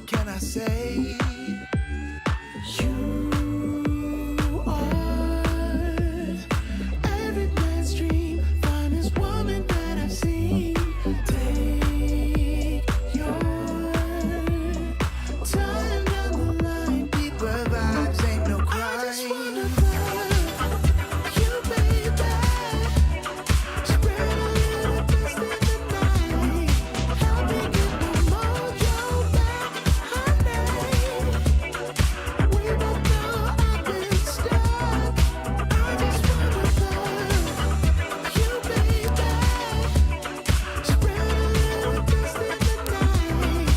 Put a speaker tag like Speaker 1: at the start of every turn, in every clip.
Speaker 1: what can I say? You are every man's dream, finest woman that I've seen. Take your time down the line, deeper vibes, ain't no crime. I just wanna love you, baby. Spread a little dust in the night. Help me get my mojo back, honey. We both know I've been stuck. I just wanna love you, baby. Spread a little dust in the night.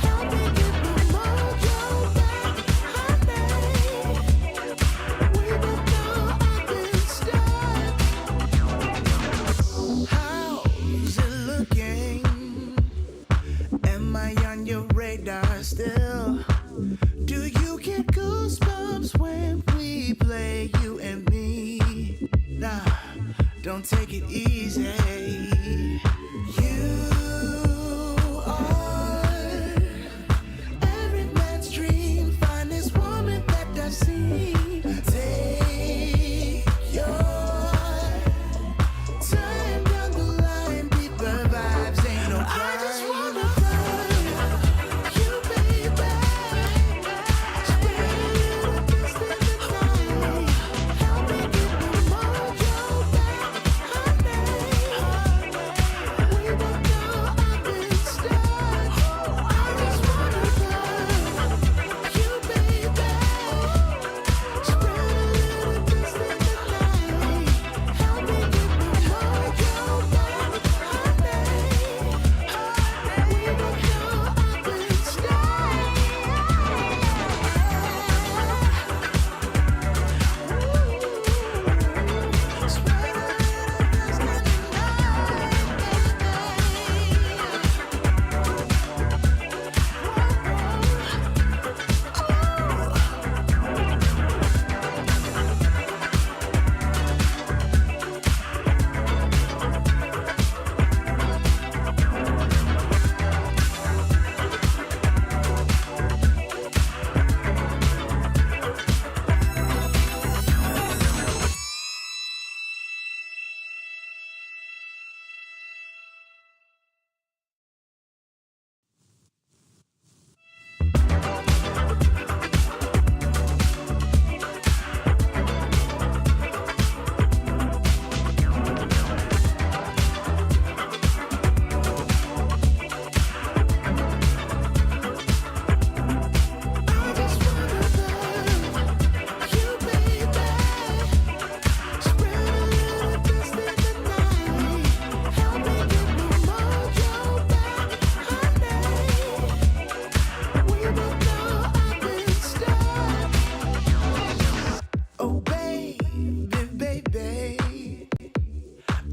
Speaker 1: Help me get my mojo back, honey. We both know I've been stuck. How's it looking? Am I on your radar still? Do you get goosebumps when we play, you and me? Nah, don't take it easy. You are every man's dream, finest woman that I've seen. Take your time down the line, deeper vibes, ain't no crime. I just wanna love you, baby. Spread a little dust in the night. Help me get my mojo back, honey. We both know I've been stuck. I just wanna love you, baby. Spread a little dust in the night. Help me get my mojo back, honey. We both know I've been stuck. Spread a little dust in the Oh baby, baby,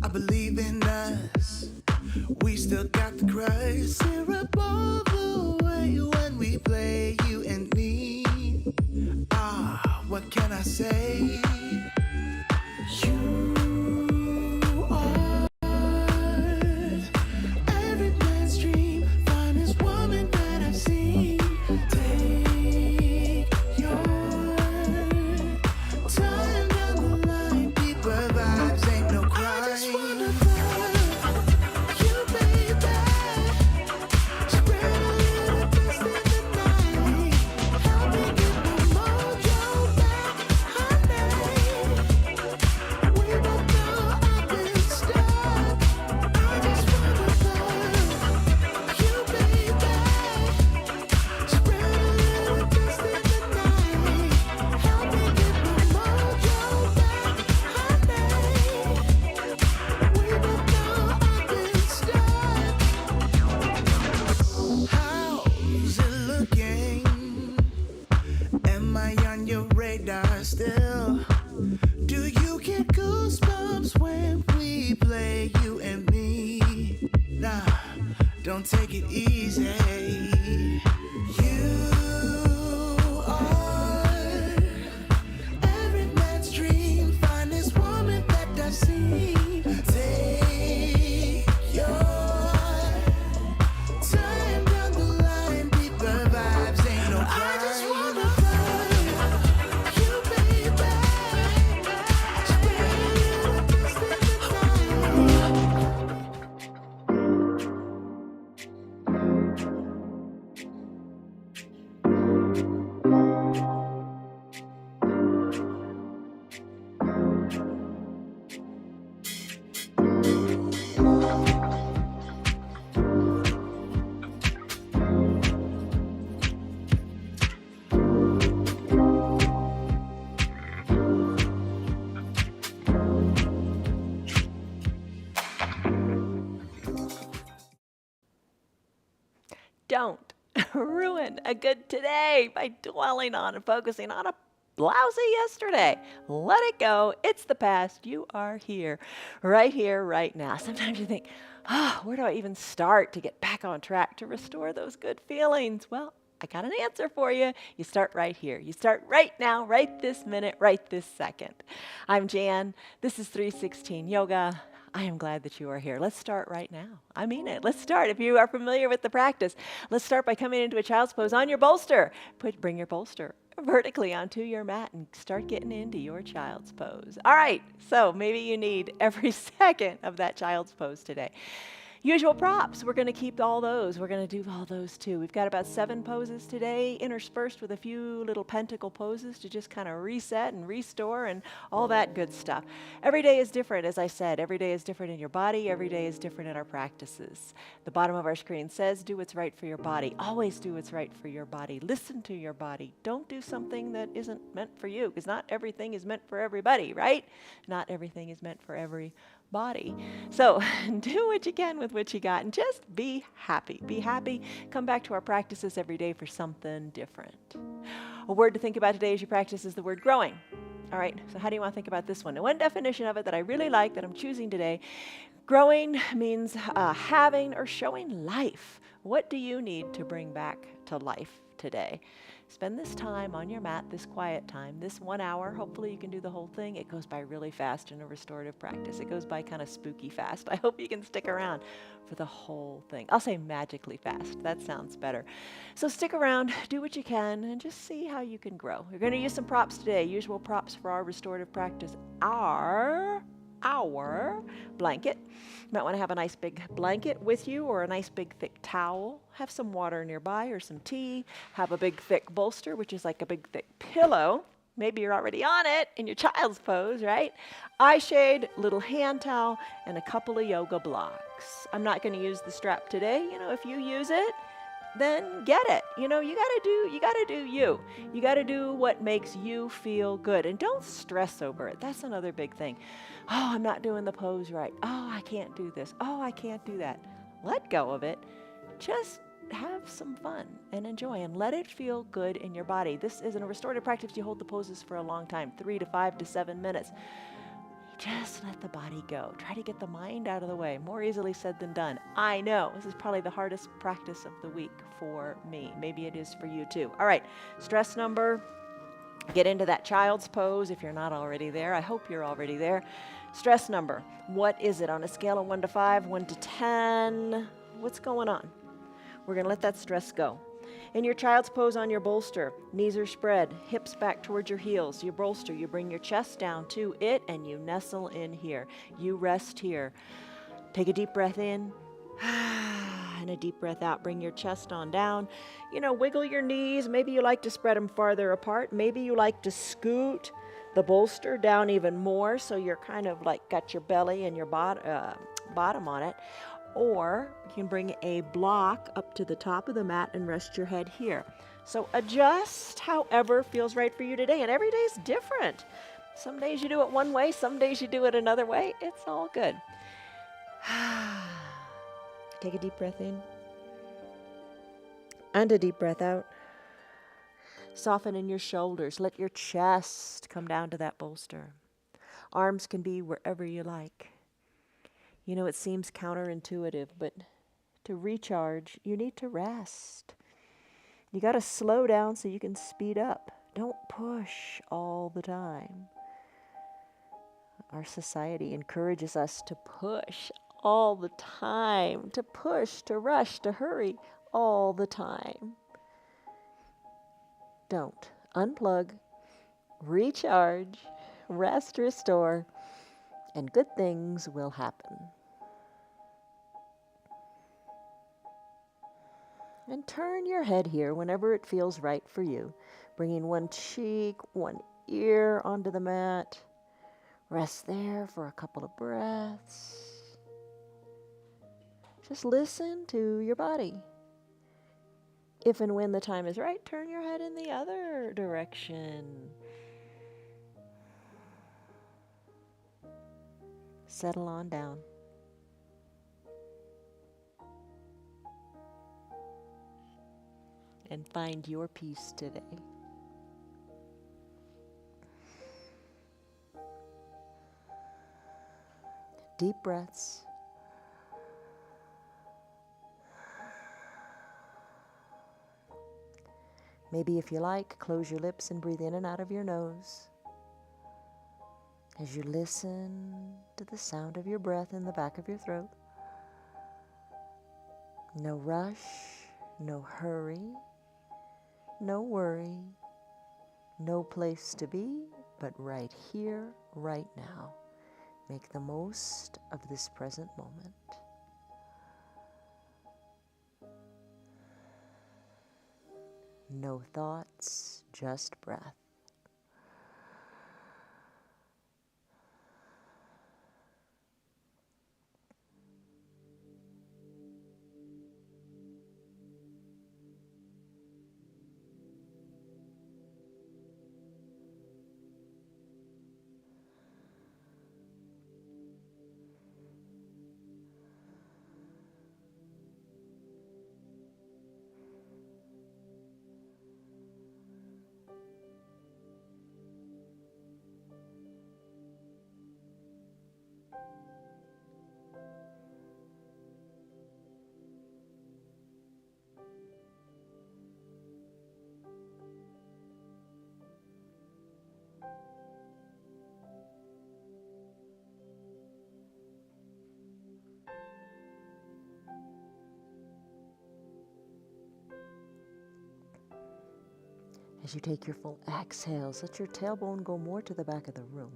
Speaker 1: I believe in us. We still got the crush. Syrup all the way when we play, you and me. Ah, what can I say? You are every man's dream, finest woman that I've seen. Take your time down the line, deeper vibes, ain't no crime. I just wanna love you, baby. Spread a little dust in the night. Help me get my mojo back, honey. We both know I've been stuck. I just wanna love you, baby. Spread a little dust in the night. Help me get my mojo back, honey. We both know I've been stuck. How's it looking? Am I on your radar still? Do you get goosebumps when we play, you and me? Nah, don't take it easy. You are every man's dream, finest woman that I've seen. Take your time down the line, deeper vibes.
Speaker 2: don't ruin a good today by dwelling on and focusing on a lousy yesterday. Let it go. It's the past. You are here, right now. Sometimes you think, where do I even start to get back on track to restore those good feelings? Well, I got an answer for you. You start right here. You start right now, right this minute, right this second. I'm Jan. This is 316 Yoga. I am glad that you are here. Let's start right now. I mean it. Let's start. If you are familiar with the practice, let's start by coming into a child's pose on your bolster. Bring your bolster vertically onto your mat and start getting into your child's pose. All right, so maybe you need every second of that child's pose today. Usual props, we're going to keep all those. We're going to do all those too. We've got about 7 poses today, interspersed with a few little pentacle poses to just kind of reset and restore and all that good stuff. Every day is different, as I said. Every day is different in your body. Every day is different in our practices. The bottom of our screen says, do what's right for your body. Always do what's right for your body. Listen to your body. Don't do something that isn't meant for you, because not everything is meant for everybody, right? Not everything is meant for every body. So do what you can with what you got and just be happy. Be happy. Come back to our practices every day for something different. A word to think about today as you practice is the word growing. All right, so how do you want to think about this one? Now, one definition of it that I really like that I'm choosing today, growing means having or showing life. What do you need to bring back to life today? Spend this time on your mat, this quiet time, this 1 hour. Hopefully you can do the whole thing. It goes by really fast in a restorative practice. It goes by kind of spooky fast. I hope you can stick around for the whole thing. I'll say magically fast. That sounds better. So stick around, do what you can, and just see how you can grow. We're going to use some props today. Usual props for our restorative practice are our blanket. You might want to have a nice big blanket with you or a nice big thick towel. Have some water nearby or some tea. Have a big thick bolster, which is like a big thick pillow. Maybe you're already on it in your child's pose, right? Eye shade, little hand towel, and a couple of yoga blocks. I'm not going to use the strap today. You know, if you use it, then get it. You know, you gotta do you. You gotta do what makes you feel good. And don't stress over it. That's another big thing. Oh, I'm not doing the pose right. Oh, I can't do this. Oh, I can't do that. Let go of it. Just have some fun and enjoy and let it feel good in your body. This is in a restorative practice. You hold the poses for a long time, 3 to 5 to 7 minutes. Just let the body go. Try to get the mind out of the way. More easily said than done. I know. This is probably the hardest practice of the week for me. Maybe it is for you too. All right. Stress number. Get into that child's pose if you're not already there. I hope you're already there. Stress number. What is it on a scale of 1 to 5, 1 to 10? What's going on? We're going to let that stress go. In your child's pose on your bolster, knees are spread, hips back towards your heels. You bolster, you bring your chest down to it, and you nestle in here. You rest here. Take a deep breath in, and a deep breath out. Bring your chest on down. You know, wiggle your knees. Maybe you like to spread them farther apart. Maybe you like to scoot the bolster down even more, so you're kind of like got your belly and your bottom on it. Or you can bring a block up to the top of the mat and rest your head here. So adjust however feels right for you today. And every day is different. Some days you do it one way, some days you do it another way. It's all good. Take a deep breath in. And a deep breath out. Soften in your shoulders. Let your chest come down to that bolster. Arms can be wherever you like. You know, it seems counterintuitive, but to recharge, you need to rest. You got to slow down so you can speed up. Don't push all the time. Our society encourages us to push all the time, to push, to rush, to hurry all the time. Don't. Unplug, recharge, rest, restore, and good things will happen. And turn your head here whenever it feels right for you. Bringing one cheek, one ear onto the mat. Rest there for a couple of breaths. Just listen to your body. If and when the time is right, turn your head in the other direction. Settle on down. and find your peace today. Deep breaths. Maybe if you like, close your lips and breathe in and out of your nose as you listen to the sound of your breath in the back of your throat. No rush, no hurry, no worry, no place to be, but right here, right now. Make the most of this present moment. No thoughts, just breath. As you take your full exhales, let your tailbone go more to the back of the room.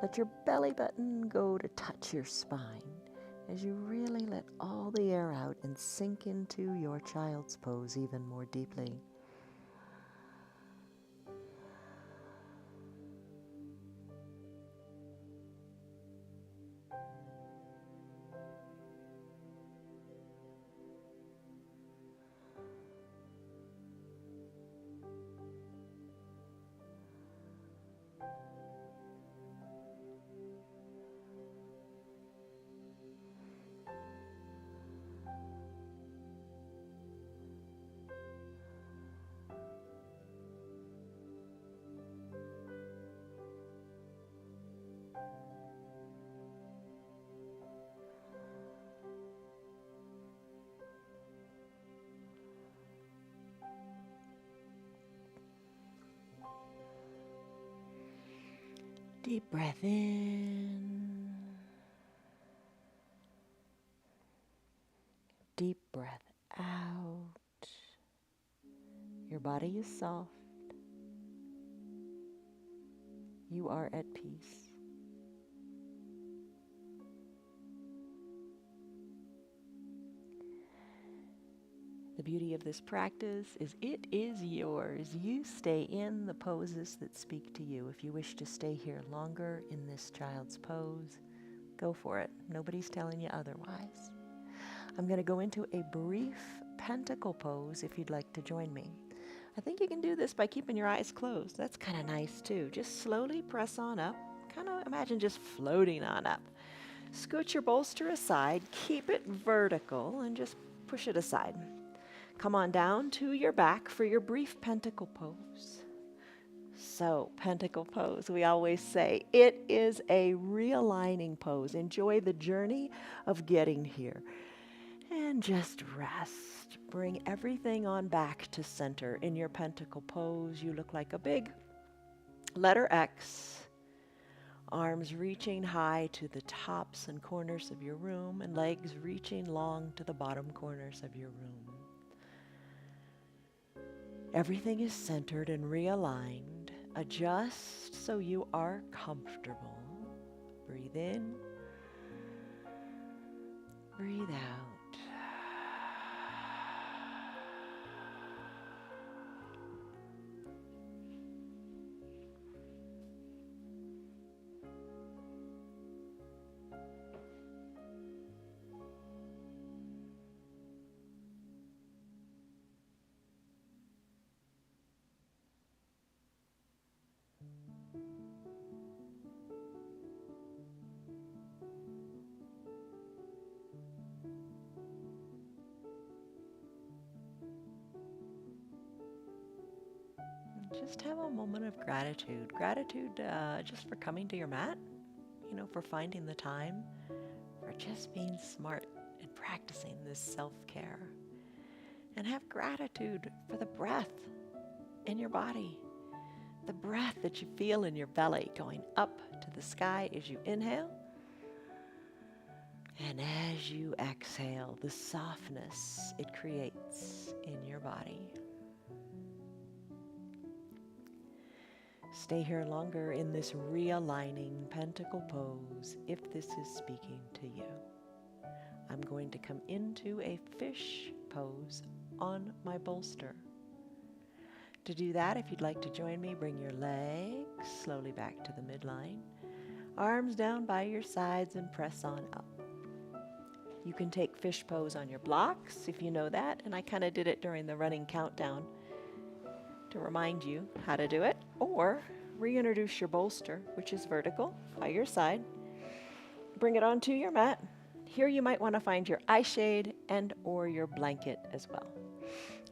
Speaker 2: Let your belly button go to touch your spine as you really let all the air out and sink into your child's pose even more deeply. Deep breath in. Deep breath out. Your body is soft. You are at peace. The beauty of this practice is it is yours. You stay in the poses that speak to you. If you wish to stay here longer in this child's pose, go for it. Nobody's telling you otherwise. I'm going to go into a brief Pentacle Pose if you'd like to join me. I think you can do this by keeping your eyes closed. That's kind of nice too. Just slowly press on up. Kind of imagine just floating on up. Scoot your bolster aside, keep it vertical, and just push it aside. Come on down to your back for your brief Pentacle Pose. So, Pentacle Pose, we always say, it is a realigning pose. Enjoy the journey of getting here. And just rest. Bring everything on back to center. In your Pentacle Pose, you look like a big letter X. Arms reaching high to the tops and corners of your room, and legs reaching long to the bottom corners of your room. Everything is centered and realigned. Adjust so you are comfortable. Breathe in. Breathe out. just have a moment of gratitude. Gratitude just for coming to your mat, for finding the time, for just being smart and practicing this self-care. And have gratitude for the breath in your body, the breath that you feel in your belly going up to the sky as you inhale. And as you exhale, the softness it creates in your body. Stay here longer in this realigning Pentacle Pose if this is speaking to you. I'm going to come into a fish pose on my bolster. To do that, if you'd like to join me, bring your legs slowly back to the midline, arms down by your sides and press on up. You can take fish pose on your blocks if you know that, and I kind of did it during the running countdown to remind you how to do it, or reintroduce your bolster, which is vertical, by your side. Bring it onto your mat. Here you might want to find your eye shade and or your blanket as well.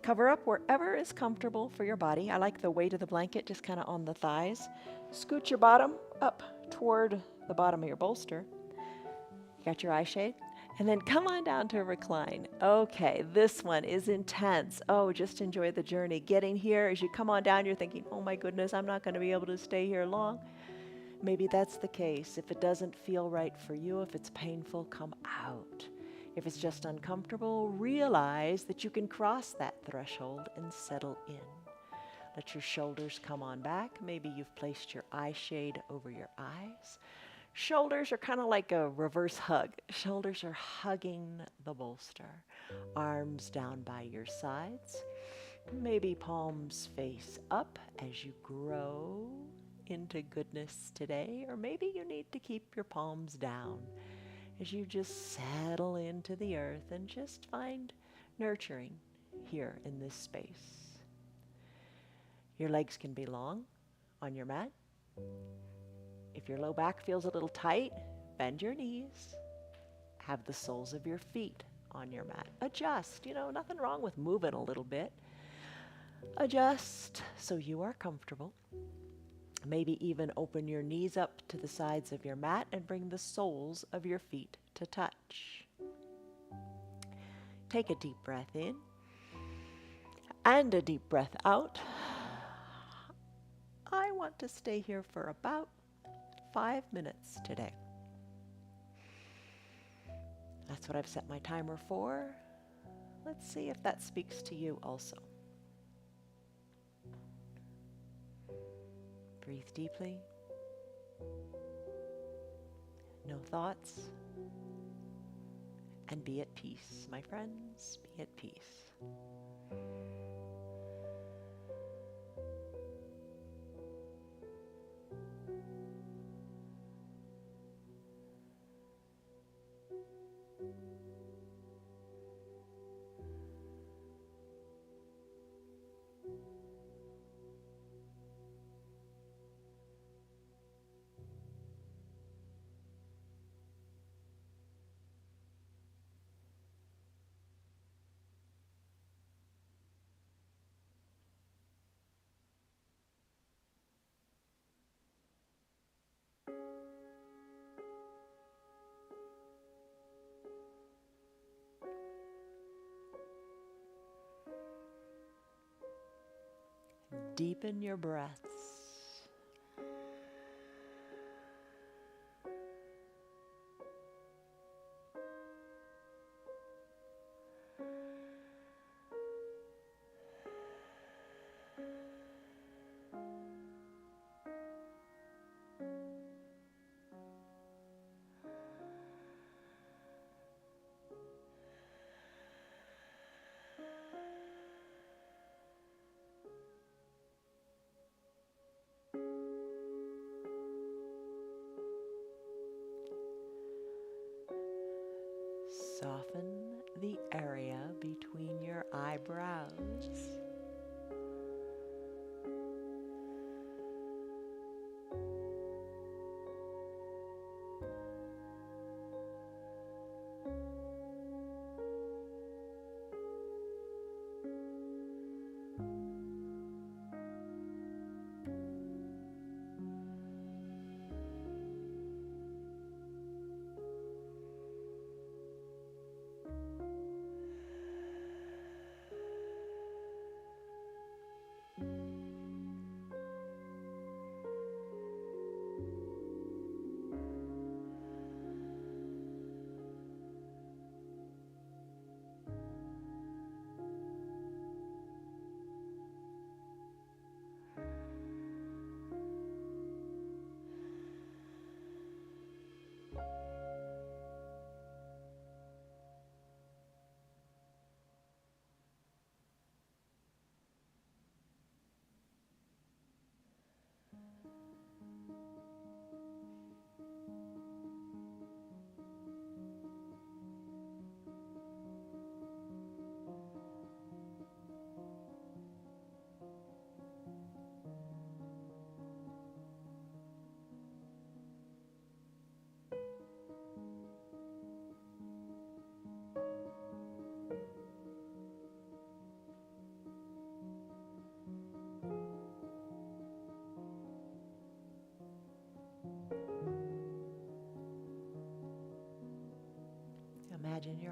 Speaker 2: Cover up wherever is comfortable for your body. I like the weight of the blanket just kind of on the thighs. Scoot your bottom up toward the bottom of your bolster. You got your eye shade? And then come on down to recline. Okay, this one is intense. Oh, just enjoy the journey. Getting here, as you come on down, you're thinking, oh my goodness, I'm not going to be able to stay here long. Maybe that's the case. If it doesn't feel right for you, if it's painful, come out. If it's just uncomfortable, realize that you can cross that threshold and settle in. Let your shoulders come on back. Maybe you've placed your eye shade over your eyes. Shoulders are kind of like a reverse hug. Shoulders are hugging the bolster. Arms down by your sides. Maybe palms face up as you grow into goodness today. Or maybe you need to keep your palms down as you just settle into the earth and just find nurturing here in this space. Your legs can be long on your mat. If your low back feels a little tight, bend your knees. Have the soles of your feet on your mat. Adjust, nothing wrong with moving a little bit. Adjust so you are comfortable. Maybe even open your knees up to the sides of your mat and bring the soles of your feet to touch. Take a deep breath in and a deep breath out. I want to stay here for about 5 minutes today. That's what I've set my timer for. Let's see if that speaks to you also. Breathe deeply. No thoughts. And be at peace, my friends. Be at peace. Deepen your breaths. Soften the area between your eyebrows.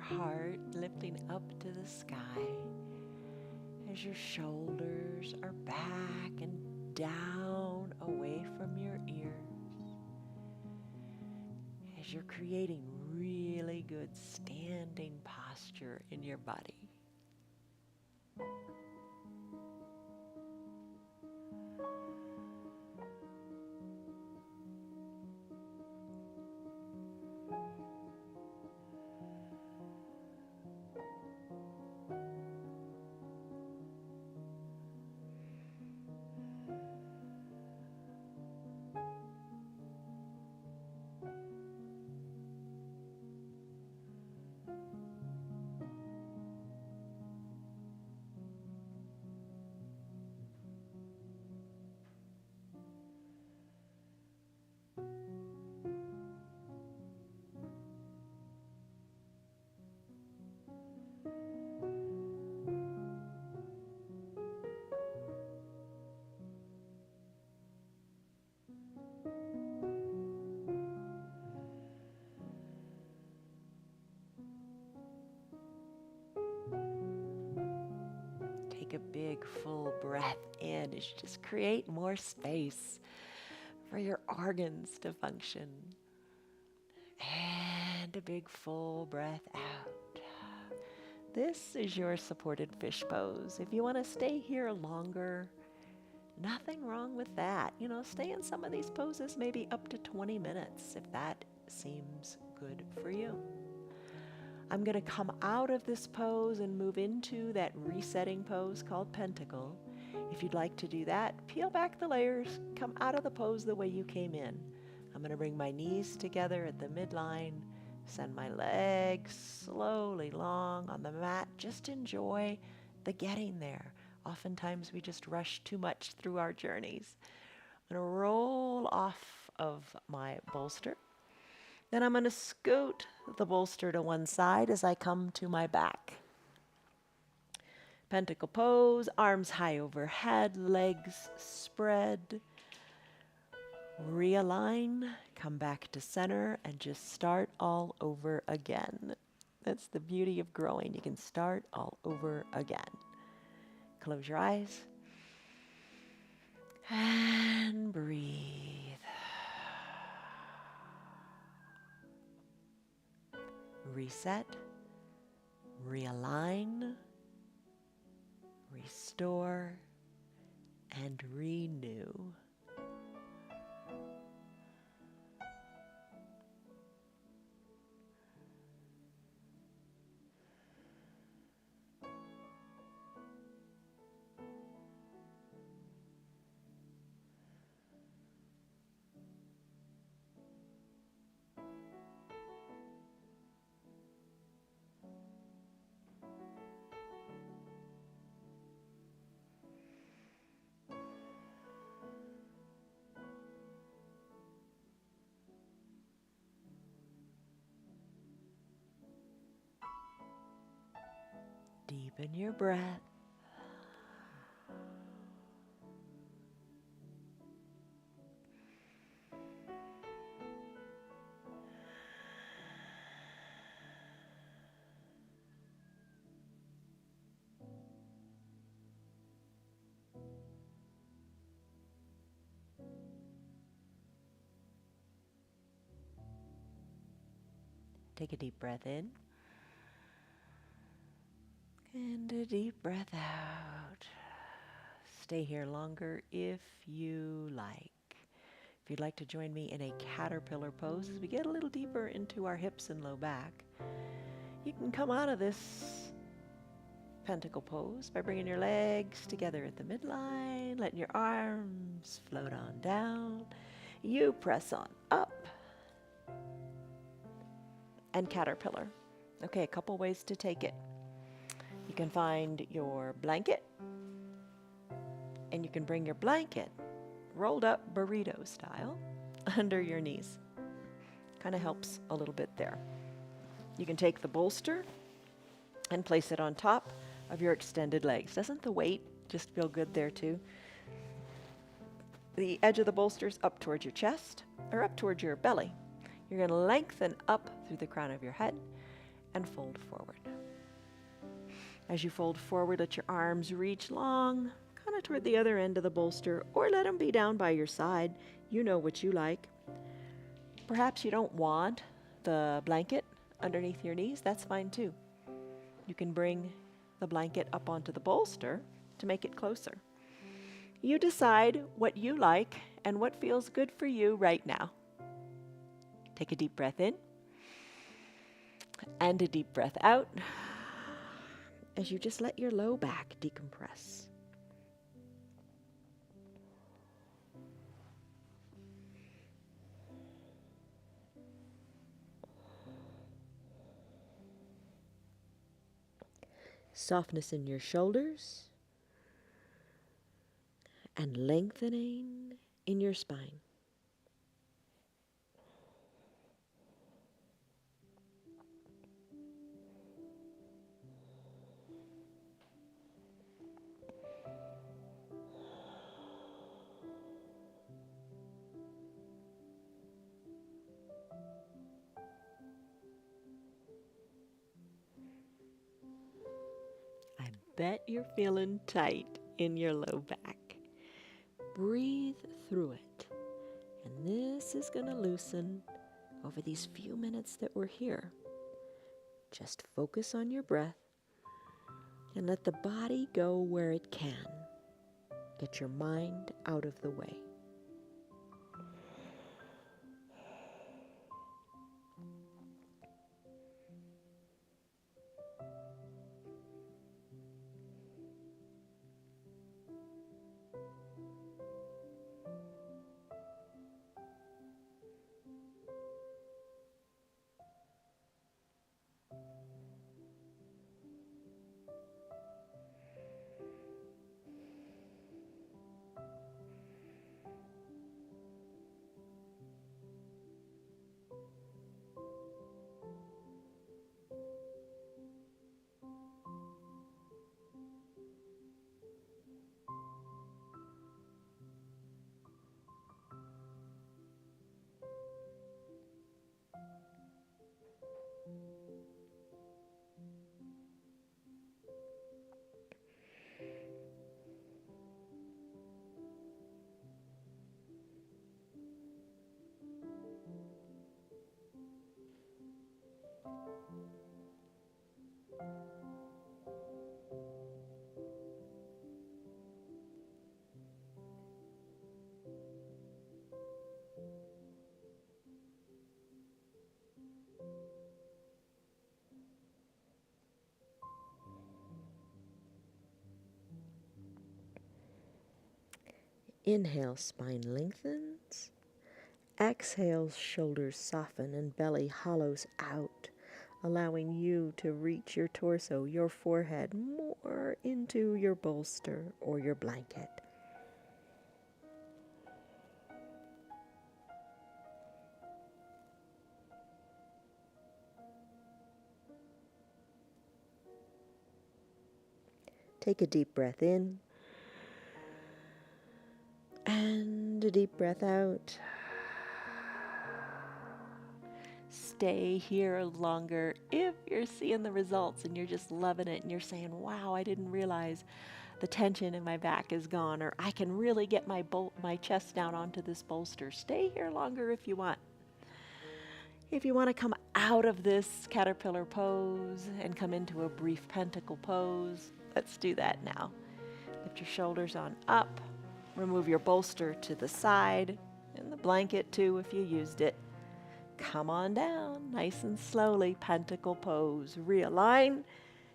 Speaker 2: heart lifting up to the sky as your shoulders are back and down away from your ears, as you're creating really good standing posture in your body. Take a big full breath in as you just create more space for your organs to function. And a big full breath out. This is your supported fish pose. If you want to stay here longer, nothing wrong with that. You know, stay in some of these poses maybe up to 20 minutes if that seems good for you. I'm going to come out of this pose and move into that resetting pose called Pentacle. If you'd like to do that, peel back the layers, come out of the pose the way you came in. I'm going to bring my knees together at the midline, send my legs slowly long on the mat. Just enjoy the getting there. Oftentimes we just rush too much through our journeys. I'm going to roll off of my bolster. Then I'm going to scoot the bolster to one side as I come to my back. Pentacle pose, arms high overhead, legs spread. Realign, come back to center, and just start all over again. That's the beauty of growing. You can start all over again. Close your eyes and breathe. Reset, realign, restore, and renew. Deepen your breath. Take a deep breath in. And a deep breath out. Stay here longer if you like. If you'd like to join me in a caterpillar pose as we get a little deeper into our hips and low back, you can come out of this pentacle pose by bringing your legs together at the midline, letting your arms float on down. You press on up and caterpillar. Okay, a couple ways to take it. You can find your blanket, and you can bring your blanket rolled up burrito style under your knees. Kind of helps a little bit there. You can take the bolster and place it on top of your extended legs. Doesn't the weight just feel good there too? The edge of the bolster's up towards your chest or up towards your belly. You're going to lengthen up through the crown of your head and fold forward. As you fold forward, let your arms reach long, kind of toward the other end of the bolster, or let them be down by your side. You know what you like. Perhaps you don't want the blanket underneath your knees. That's fine too. You can bring the blanket up onto the bolster to make it closer. You decide what you like and what feels good for you right now. Take a deep breath in and a deep breath out as you just let your low back decompress. Softness in your shoulders and lengthening in your spine. I bet you're feeling tight in your low back. Breathe through it. And this is going to loosen over these few minutes that we're here. Just focus on your breath and let the body go where it can. Get your mind out of the way. Inhale, spine lengthens. Exhale, shoulders soften and belly hollows out, allowing you to reach your torso, your forehead, more into your bolster or your blanket. Take a deep breath in and a deep breath out. Stay here longer if you're seeing the results and you're just loving it and you're saying, wow, I didn't realize the tension in my back is gone, or I can really get my chest down onto this bolster. Stay here longer if you want. If you want to come out of this caterpillar pose and come into a brief pentacle pose, let's do that now. Lift your shoulders on up. Remove your bolster to the side, and the blanket too if you used it. Come on down, nice and slowly, pentacle pose. Realign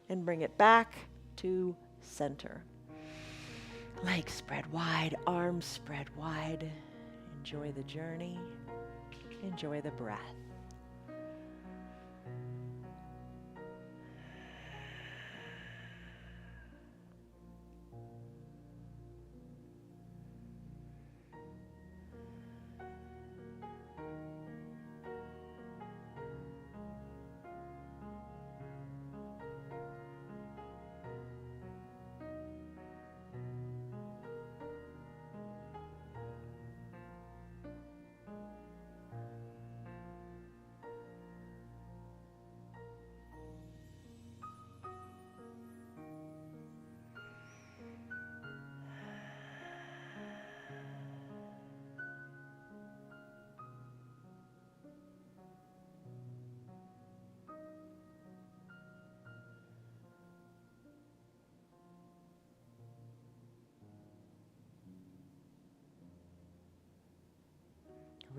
Speaker 2: and bring it back to center. Legs spread wide, arms spread wide. Enjoy the journey. Enjoy the breath.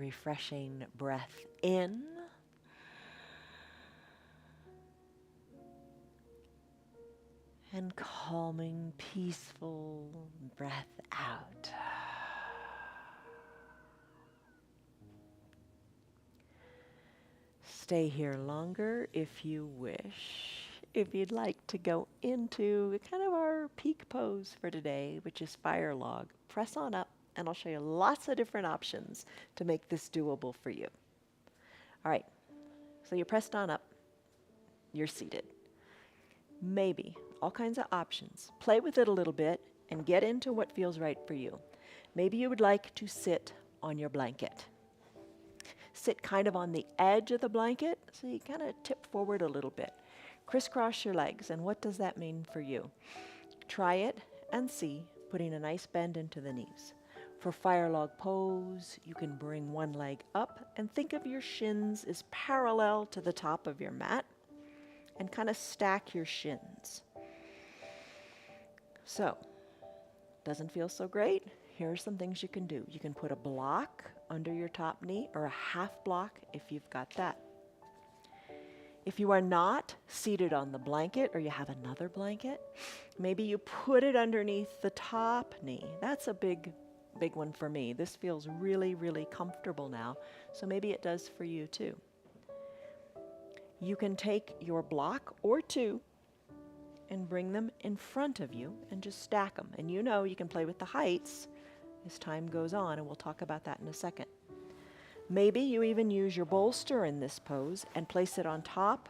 Speaker 2: refreshing breath in. And calming, peaceful breath out. Stay here longer if you wish. If you'd like to go into kind of our peak pose for today, which is fire log, press on up and I'll show you lots of different options to make this doable for you. All right, so you're pressed on up, you're seated. Maybe, all kinds of options. Play with it a little bit and get into what feels right for you. Maybe you would like to sit on your blanket. Sit kind of on the edge of the blanket, so you kind of tip forward a little bit. Crisscross your legs, and what does that mean for you? Try it and see, putting a nice bend into the knees. For fire log pose, you can bring one leg up and think of your shins as parallel to the top of your mat and kind of stack your shins. So, doesn't feel so great? Here are some things you can do. You can put a block under your top knee or a half block if you've got that. If you are not seated on the blanket or you have another blanket, maybe you put it underneath the top knee. That's a big one for me. This feels really, really comfortable now, so maybe it does for you too. You can take your block or two and bring them in front of you and just stack them. And you know you can play with the heights as time goes on, and we'll talk about that in a second. Maybe you even use your bolster in this pose and place it on top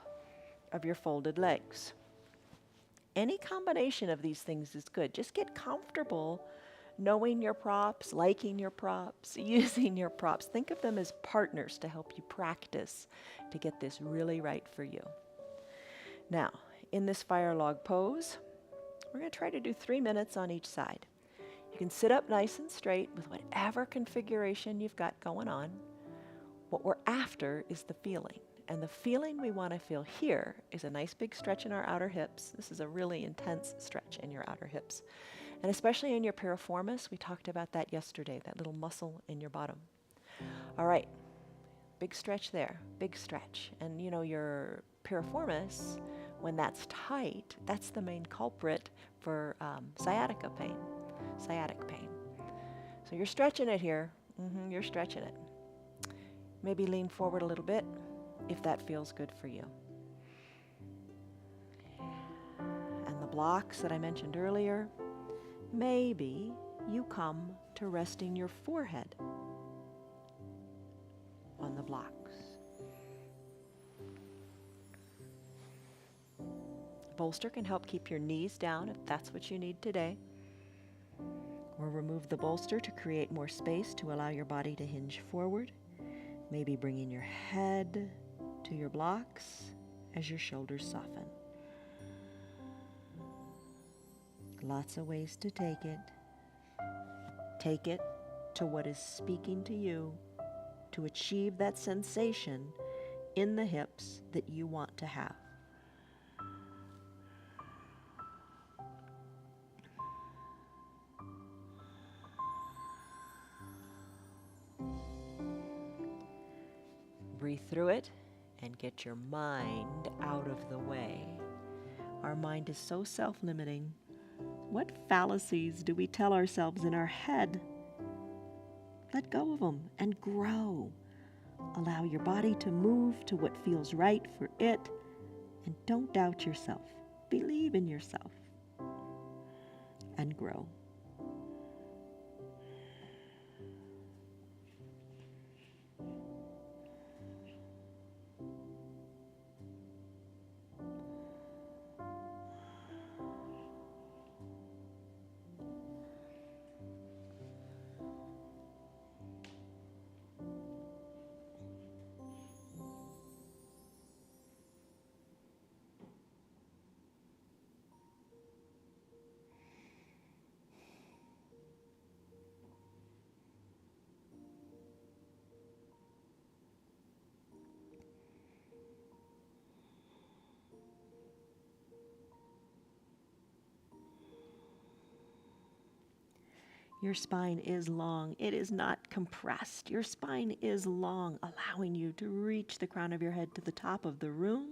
Speaker 2: of your folded legs. Any combination of these things is good. Just get comfortable knowing your props, liking your props, using your props. Think of them as partners to help you practice to get this really right for you. Now, in this fire log pose, we're going to try to do 3 minutes on each side. You can sit up nice and straight with whatever configuration you've got going on. What we're after is the feeling. And the feeling we want to feel here is a nice big stretch in our outer hips. This is a really intense stretch in your outer hips. And especially in your piriformis, we talked about that yesterday, that little muscle in your bottom. All right, big stretch there, big stretch. And you know, your piriformis, when that's tight, that's the main culprit for sciatic pain. So you're stretching it here. You're stretching it. Maybe lean forward a little bit if that feels good for you. And the blocks that I mentioned earlier, maybe you come to resting your forehead on the blocks. Bolster can help keep your knees down if that's what you need today. Or remove the bolster to create more space to allow your body to hinge forward. Maybe bringing your head to your blocks as your shoulders soften. Lots of ways to take it. Take it to what is speaking to you to achieve that sensation in the hips that you want to have. Breathe through it and get your mind out of the way. Our mind is so self-limiting. What fallacies do we tell ourselves in our head? Let go of them and grow. Allow your body to move to what feels right for it, and don't doubt yourself. Believe in yourself and grow. Your spine is long. It is not compressed. Your spine is long, allowing you to reach the crown of your head to the top of the room.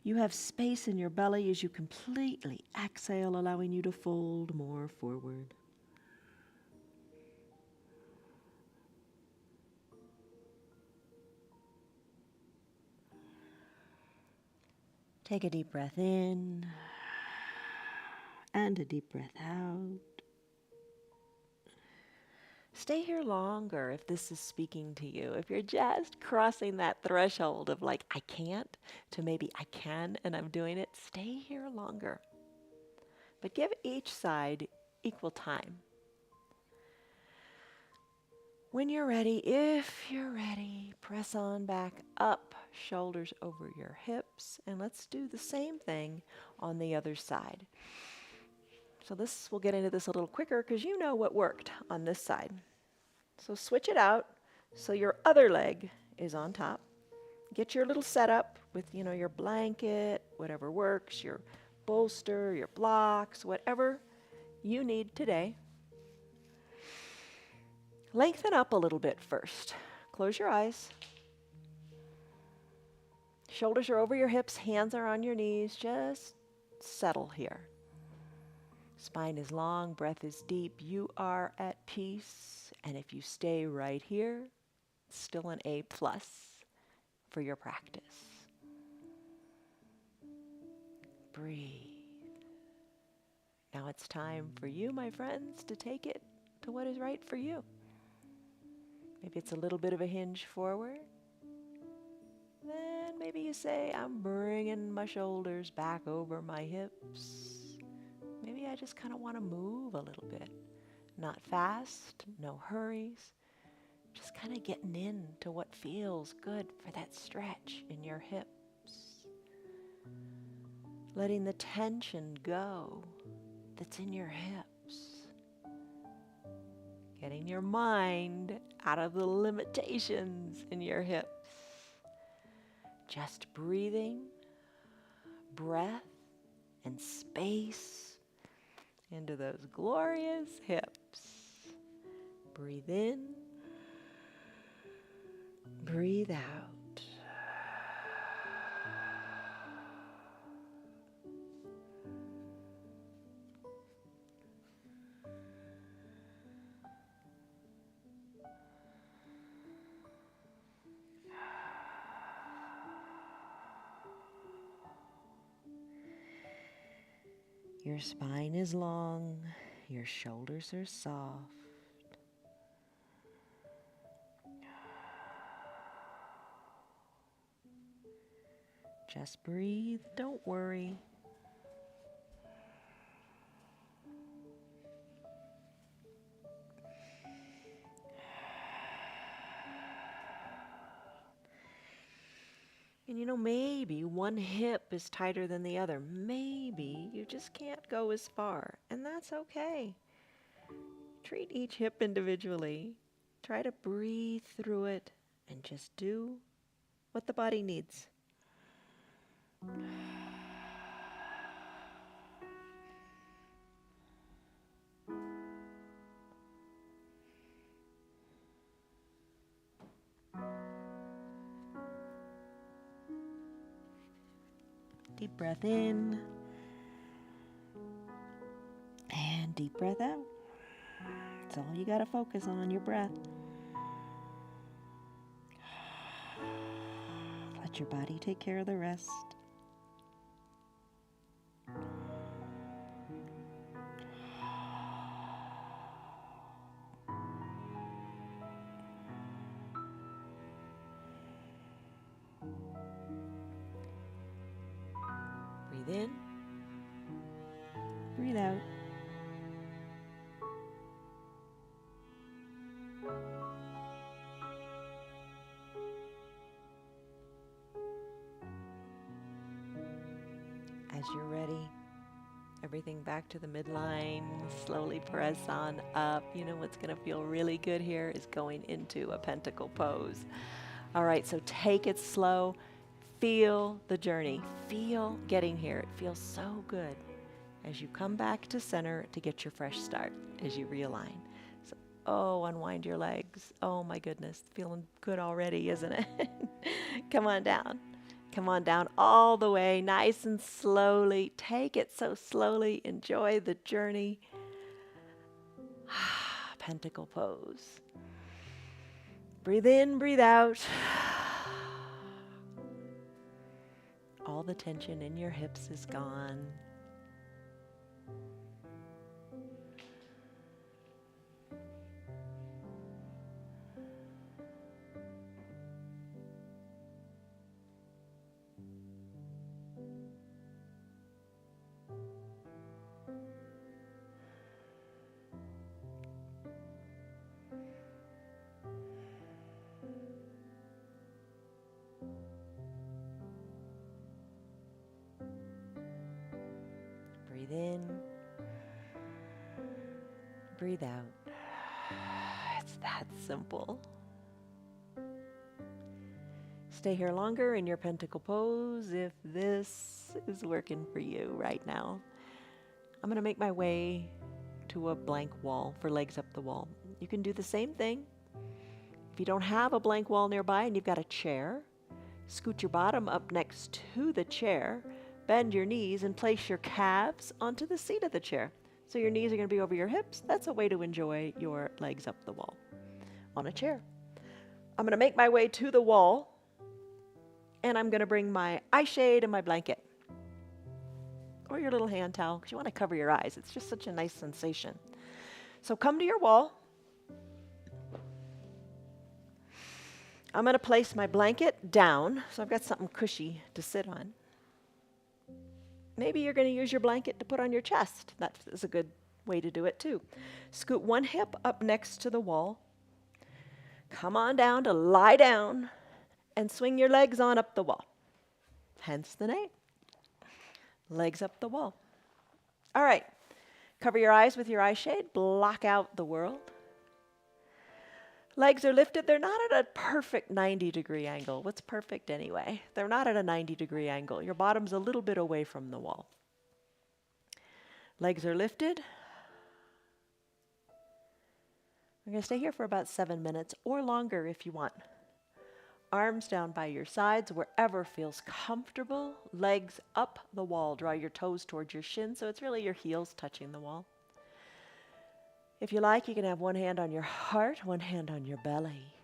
Speaker 2: You have space in your belly as you completely exhale, allowing you to fold more forward. Take a deep breath in and a deep breath out. Stay here longer if this is speaking to you. If you're just crossing that threshold of like, I can't, to maybe I can and I'm doing it, stay here longer. But give each side equal time. When you're ready, if you're ready, press on back up, shoulders over your hips, and let's do the same thing on the other side. So we'll get into this a little quicker because you know what worked on this side. So switch it out so your other leg is on top. Get your little setup with, your blanket, whatever works, your bolster, your blocks, whatever you need today. Lengthen up a little bit first. Close your eyes. Shoulders are over your hips, hands are on your knees. Just settle here. Spine is long, breath is deep. You are at peace. And if you stay right here, still an A+ for your practice. Breathe. Now it's time for you, my friends, to take it to what is right for you. Maybe it's a little bit of a hinge forward. Then maybe you say, I'm bringing my shoulders back over my hips. Maybe I just kind of want to move a little bit. Not fast, no hurries. Just kind of getting into what feels good for that stretch in your hips. Letting the tension go that's in your hips. Getting your mind out of the limitations in your hips. Just breathing, breath, and space into those glorious hips. Breathe in, breathe out. Your spine is long, your shoulders are soft. Just breathe, don't worry. And maybe one hip is tighter than the other. Maybe you just can't go as far, and that's okay. Treat each hip individually. Try to breathe through it and just do what the body needs. Deep breath in and deep breath out. That's all you got to focus on, your breath. Let your body take care of the rest. Breathe in, breathe out. As you're ready, everything back to the midline, slowly press on up. What's going to feel really good here is going into a Pentacle Pose. All right, so take it slow. Feel the journey. Feel getting here. It feels so good. as you come back to center to get your fresh start as you realign. So, oh, unwind your legs. Oh my goodness, feeling good already, isn't it? Come on down. Come on down all the way, nice and slowly. Take it so slowly. Enjoy the journey. Pentacle pose. Breathe in, breathe out. All the tension in your hips is gone. Breathe in, breathe out. It's that simple. Stay here longer in your pentacle pose if this is working for you right now. I'm going to make my way to a blank wall for legs up the wall. You can do the same thing. If you don't have a blank wall nearby and you've got a chair, scoot your bottom up next to the chair, bend your knees and place your calves onto the seat of the chair. So your knees are going to be over your hips. That's a way to enjoy your legs up the wall on a chair. I'm going to make my way to the wall, and I'm going to bring my eye shade and my blanket or your little hand towel because you want to cover your eyes. It's just such a nice sensation. So come to your wall. I'm going to place my blanket down, so I've got something cushy to sit on. Maybe you're going to use your blanket to put on your chest. That is a good way to do it too. Scoot one hip up next to the wall. Come on down to lie down and swing your legs on up the wall. Hence the name. Legs up the wall. All right. Cover your eyes with your eye shade. Block out the world. Legs are lifted. They're not at a perfect 90-degree angle. What's perfect anyway? They're not at a 90-degree angle. Your bottom's a little bit away from the wall. Legs are lifted. We're going to stay here for about 7 minutes or longer if you want. Arms down by your sides, wherever feels comfortable. Legs up the wall. Draw your toes towards your shins, so it's really your heels touching the wall. If you like, you can have one hand on your heart, one hand on your belly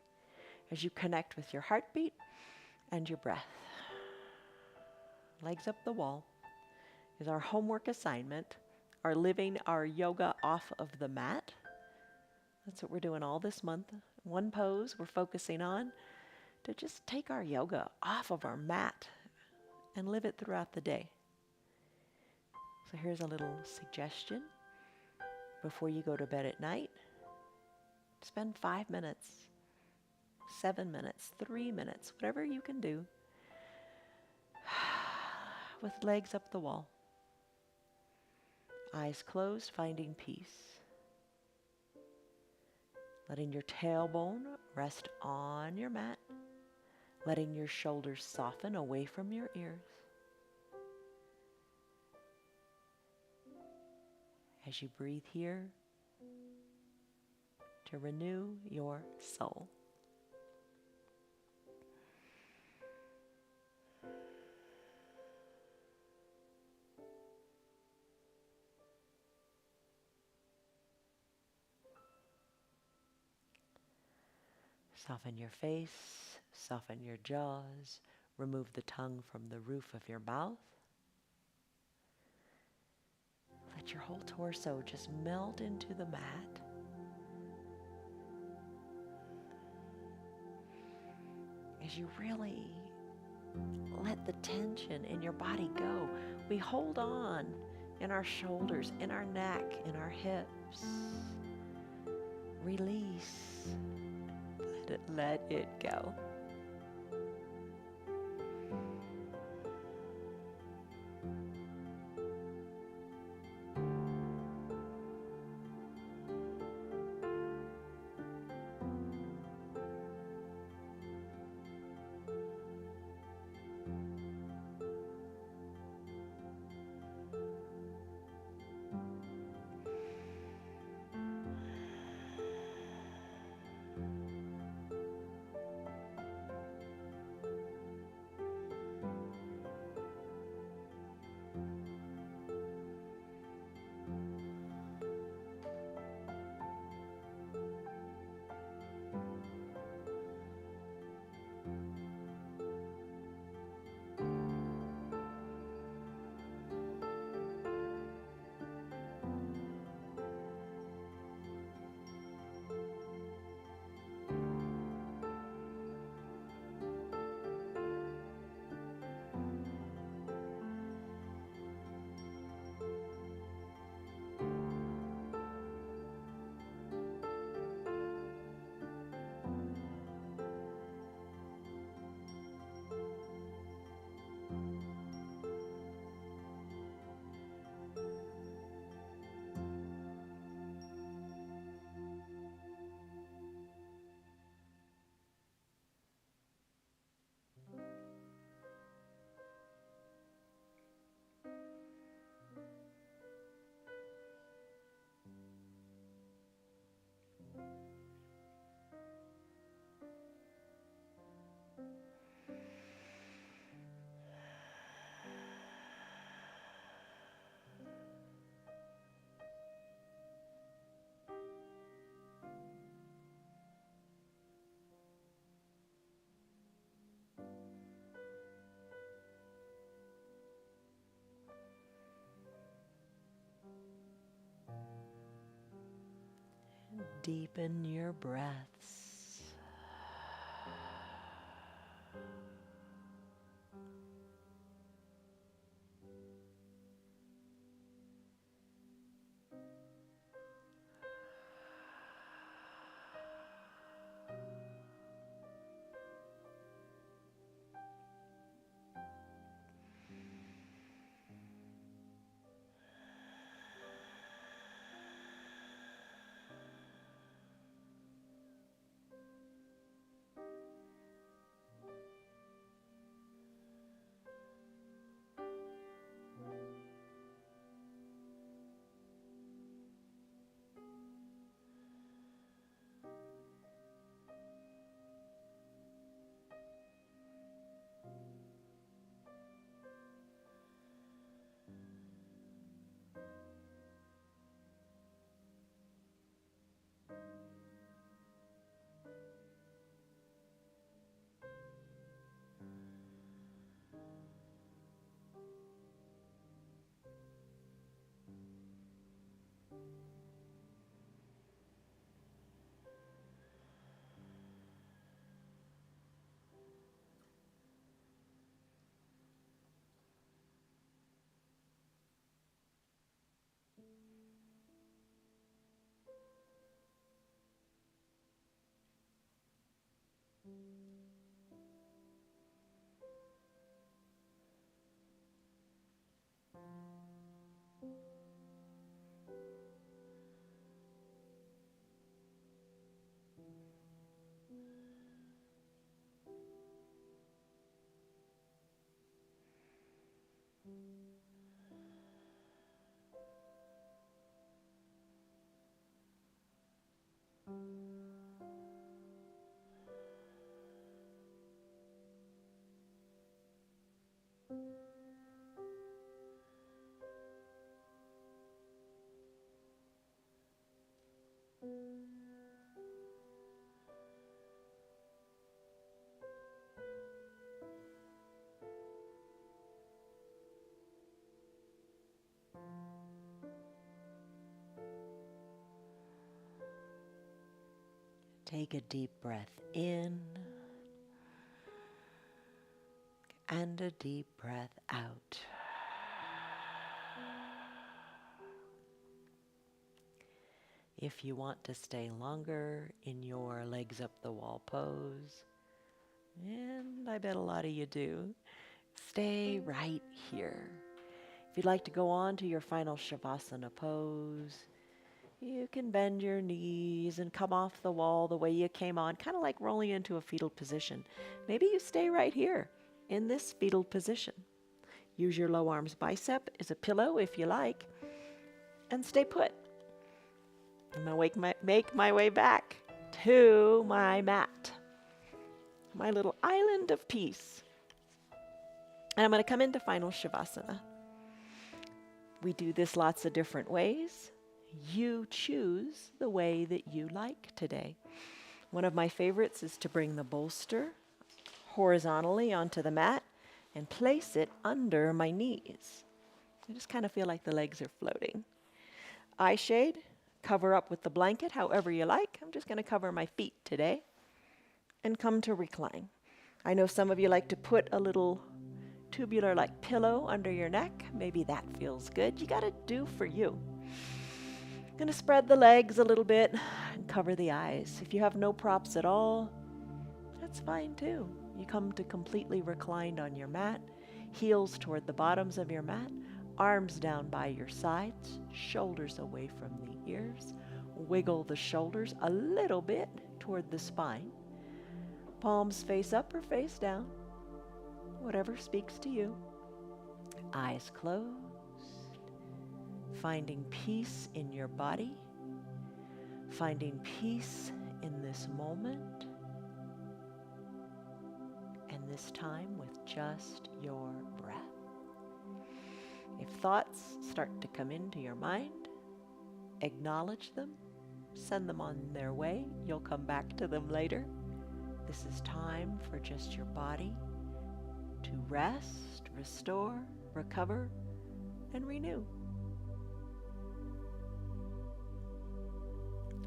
Speaker 2: as you connect with your heartbeat and your breath. Legs up the wall is our homework assignment, our living our yoga off of the mat. That's what we're doing all this month. One pose we're focusing on to just take our yoga off of our mat and live it throughout the day. So here's a little suggestion. Before you go to bed at night, spend 5 minutes, 7 minutes, 3 minutes, whatever you can do, with legs up the wall. Eyes closed, finding peace. Letting your tailbone rest on your mat. Letting your shoulders soften away from your ears. As you breathe here to renew your soul. Soften your face, soften your jaws, remove the tongue from the roof of your mouth. Let your whole torso just melt into the mat. As you really let the tension in your body go, we hold on in our shoulders, in our neck, in our hips. Release. Let it go. deepen your breaths. Take a deep breath in and a deep breath out. If you want to stay longer in your legs up the wall pose, and I bet a lot of you do, stay right here. If you'd like to go on to your final Savasana pose, you can bend your knees and come off the wall the way you came on, kind of like rolling into a fetal position. Maybe you stay right here in this fetal position. Use your low arms bicep as a pillow if you like, and stay put. I'm going to make my way back to my mat, my little island of peace. And I'm going to come into final Shavasana. We do this lots of different ways. You choose the way that you like today. One of my favorites is to bring the bolster horizontally onto the mat and place it under my knees. I just kind of feel like the legs are floating. Eye shade, cover up with the blanket however you like. I'm just going to cover my feet today and come to recline. I know some of you like to put a little tubular like pillow under your neck. Maybe that feels good. You got to do for you. I'm going to spread the legs a little bit and cover the eyes. If you have no props at all, that's fine too. You come to completely reclined on your mat, heels toward the bottoms of your mat, arms down by your sides, shoulders away from the ears. Wiggle the shoulders a little bit toward the spine. Palms face up or face down, whatever speaks to you. Eyes closed, finding peace in your body, finding peace in this moment, and this time with just your breath. If thoughts start to come into your mind, acknowledge them, send them on their way. You'll come back to them later. This is time for just your body to rest, restore, recover, and renew.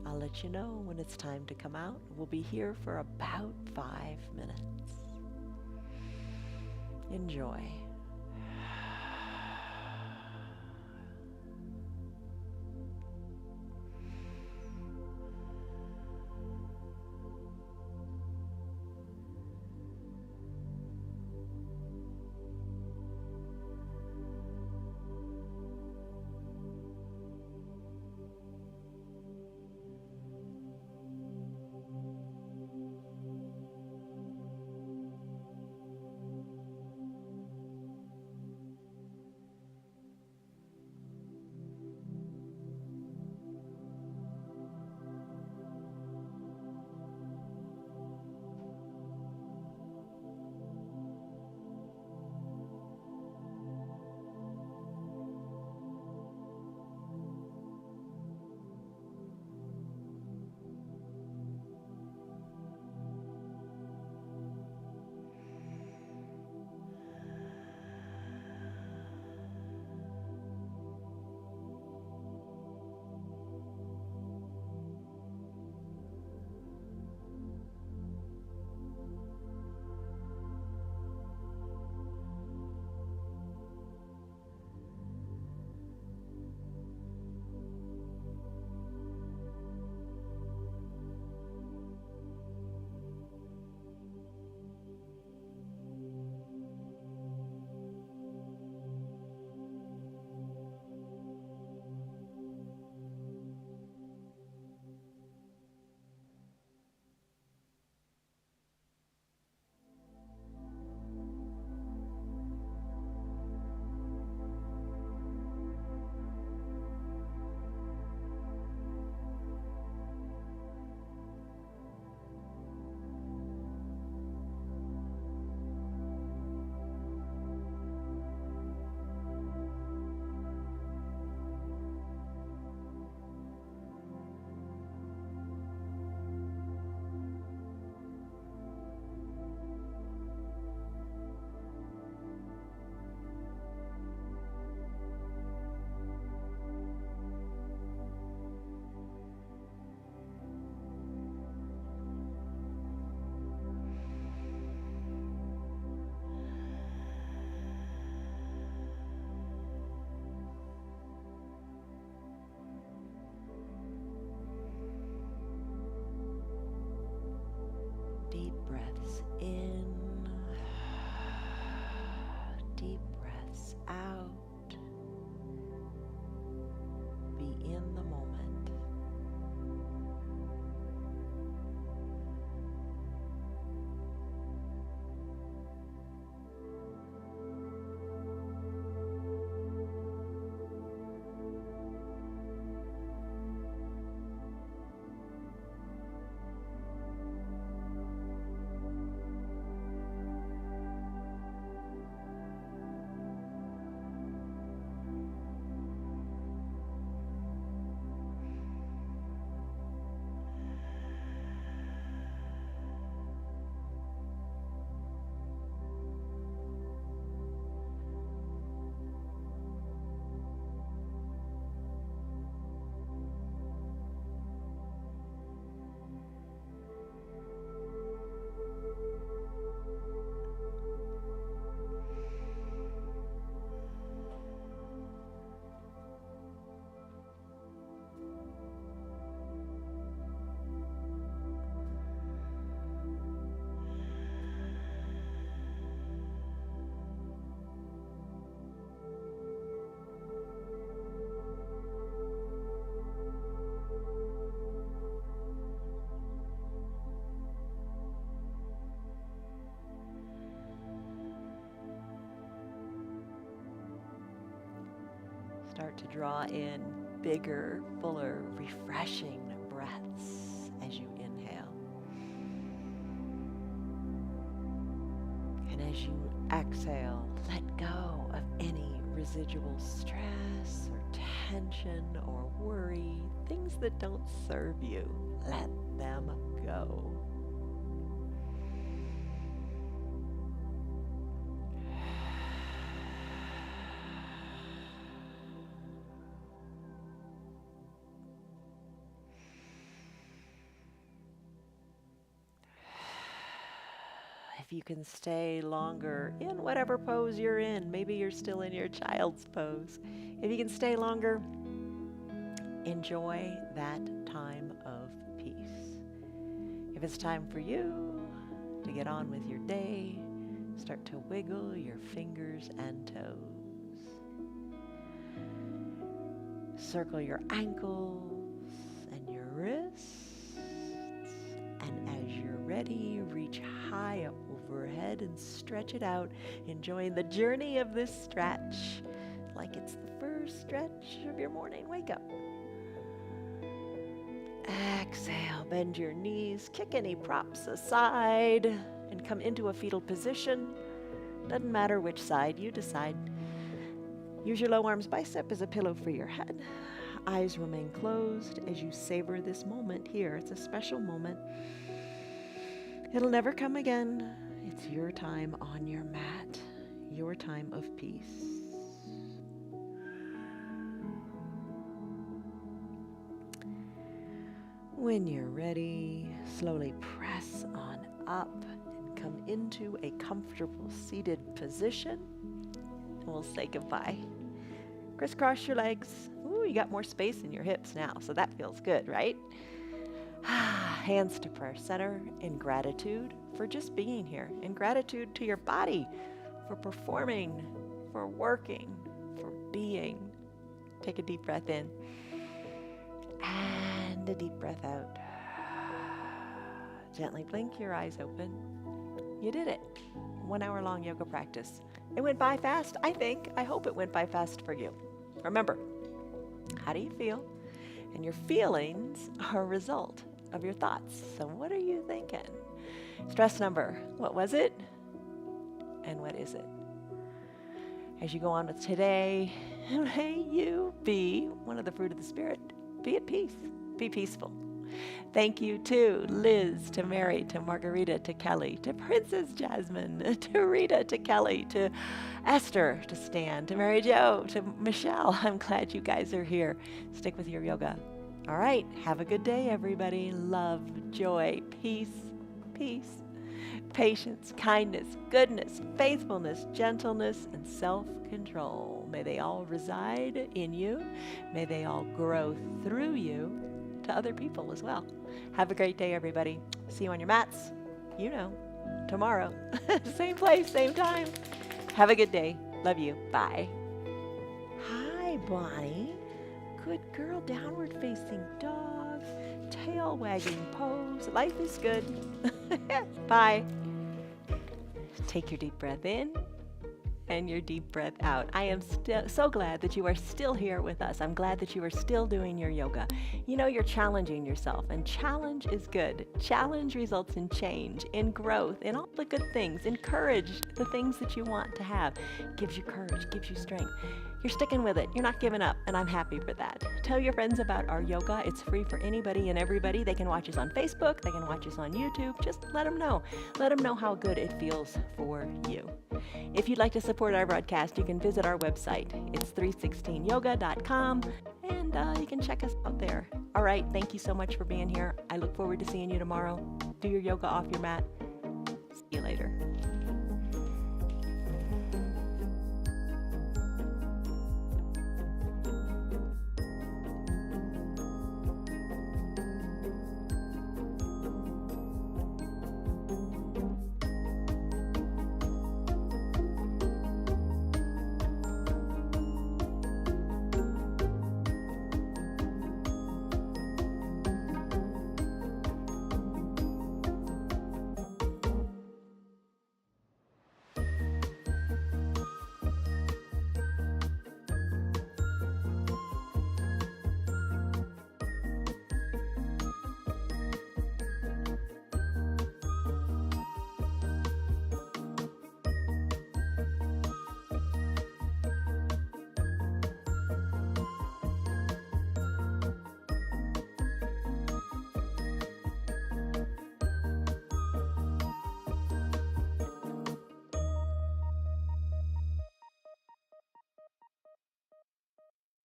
Speaker 2: I'll let you know when it's time to come out. We'll be here for about 5 minutes. Enjoy. Deep breaths in, deep breaths out. Be in the moment. Start to draw in bigger, fuller, refreshing breaths as you inhale. And as you exhale, let go of any residual stress or tension or worry, things that don't serve you. Let them go. If you can stay longer in whatever pose you're in, maybe you're still in your child's pose. If you can stay longer, enjoy that time of peace. If it's time for you to get on with your day, start to wiggle your fingers and toes. Circle your ankles and your wrists. And as you're ready, reach high up overhead and stretch it out, enjoying the journey of this stretch like it's the first stretch of your morning wake up. Exhale, bend your knees, kick any props aside, and come into a fetal position. Doesn't matter which side, you decide. Use your low arms bicep as a pillow for your head. Eyes remain closed as you savor this moment here. It's a special moment. It'll never come again. It's your time on your mat, your time of peace. When you're ready, slowly press on up and come into a comfortable seated position. And we'll say goodbye. Crisscross your legs. Ooh, you got more space in your hips now, so that feels good, right? Hands to prayer center in gratitude for just being here, in gratitude to your body for performing, for working, for being. Take a deep breath in and a deep breath out. Gently blink your eyes open. You did it. 1 hour long yoga practice. It went by fast, I think. I hope it went by fast for you. Remember, how do you feel? And your feelings are a result of your thoughts. So what are you thinking? Stress number, what was it? And what is it? As you go on with today, may you be one of the fruit of the Spirit. Be at peace. Be peaceful. Thank you to Liz, to Mary, to Margarita, to Kelly, to Princess Jasmine, to Rita, to Kelly, to Esther, to Stan, to Mary Jo, to Michelle. I'm glad you guys are here. Stick with your yoga. All right. Have a good day, everybody. Love, joy, peace, patience, kindness, goodness, faithfulness, gentleness, and self-control. May they all reside in you. May they all grow through you to other people as well. Have a great day, everybody. See you on your mats, tomorrow. Same place, same time. Have a good day. Love you. Bye. Hi, Bonnie. Good girl. Downward facing dog. Tail wagging pose. Life is good. Bye. Take your deep breath in and your deep breath out. I am so glad that you are still here with us. I'm glad that you are still doing your yoga. You're challenging yourself, and challenge is good. Challenge results in change, in growth, in all the good things. Encourage the things that you want to have. Gives you courage, gives you strength. You're sticking with it. You're not giving up, and I'm happy for that. Tell your friends about our yoga. It's free for anybody and everybody. They can watch us on Facebook. They can watch us on YouTube. Just let them know. Let them know how good it feels for you. If you'd like to support our broadcast, you can visit our website. It's 316yoga.com, and you can check us out there. All right. Thank you so much for being here. I look forward to seeing you tomorrow. Do your yoga off your mat. See you later.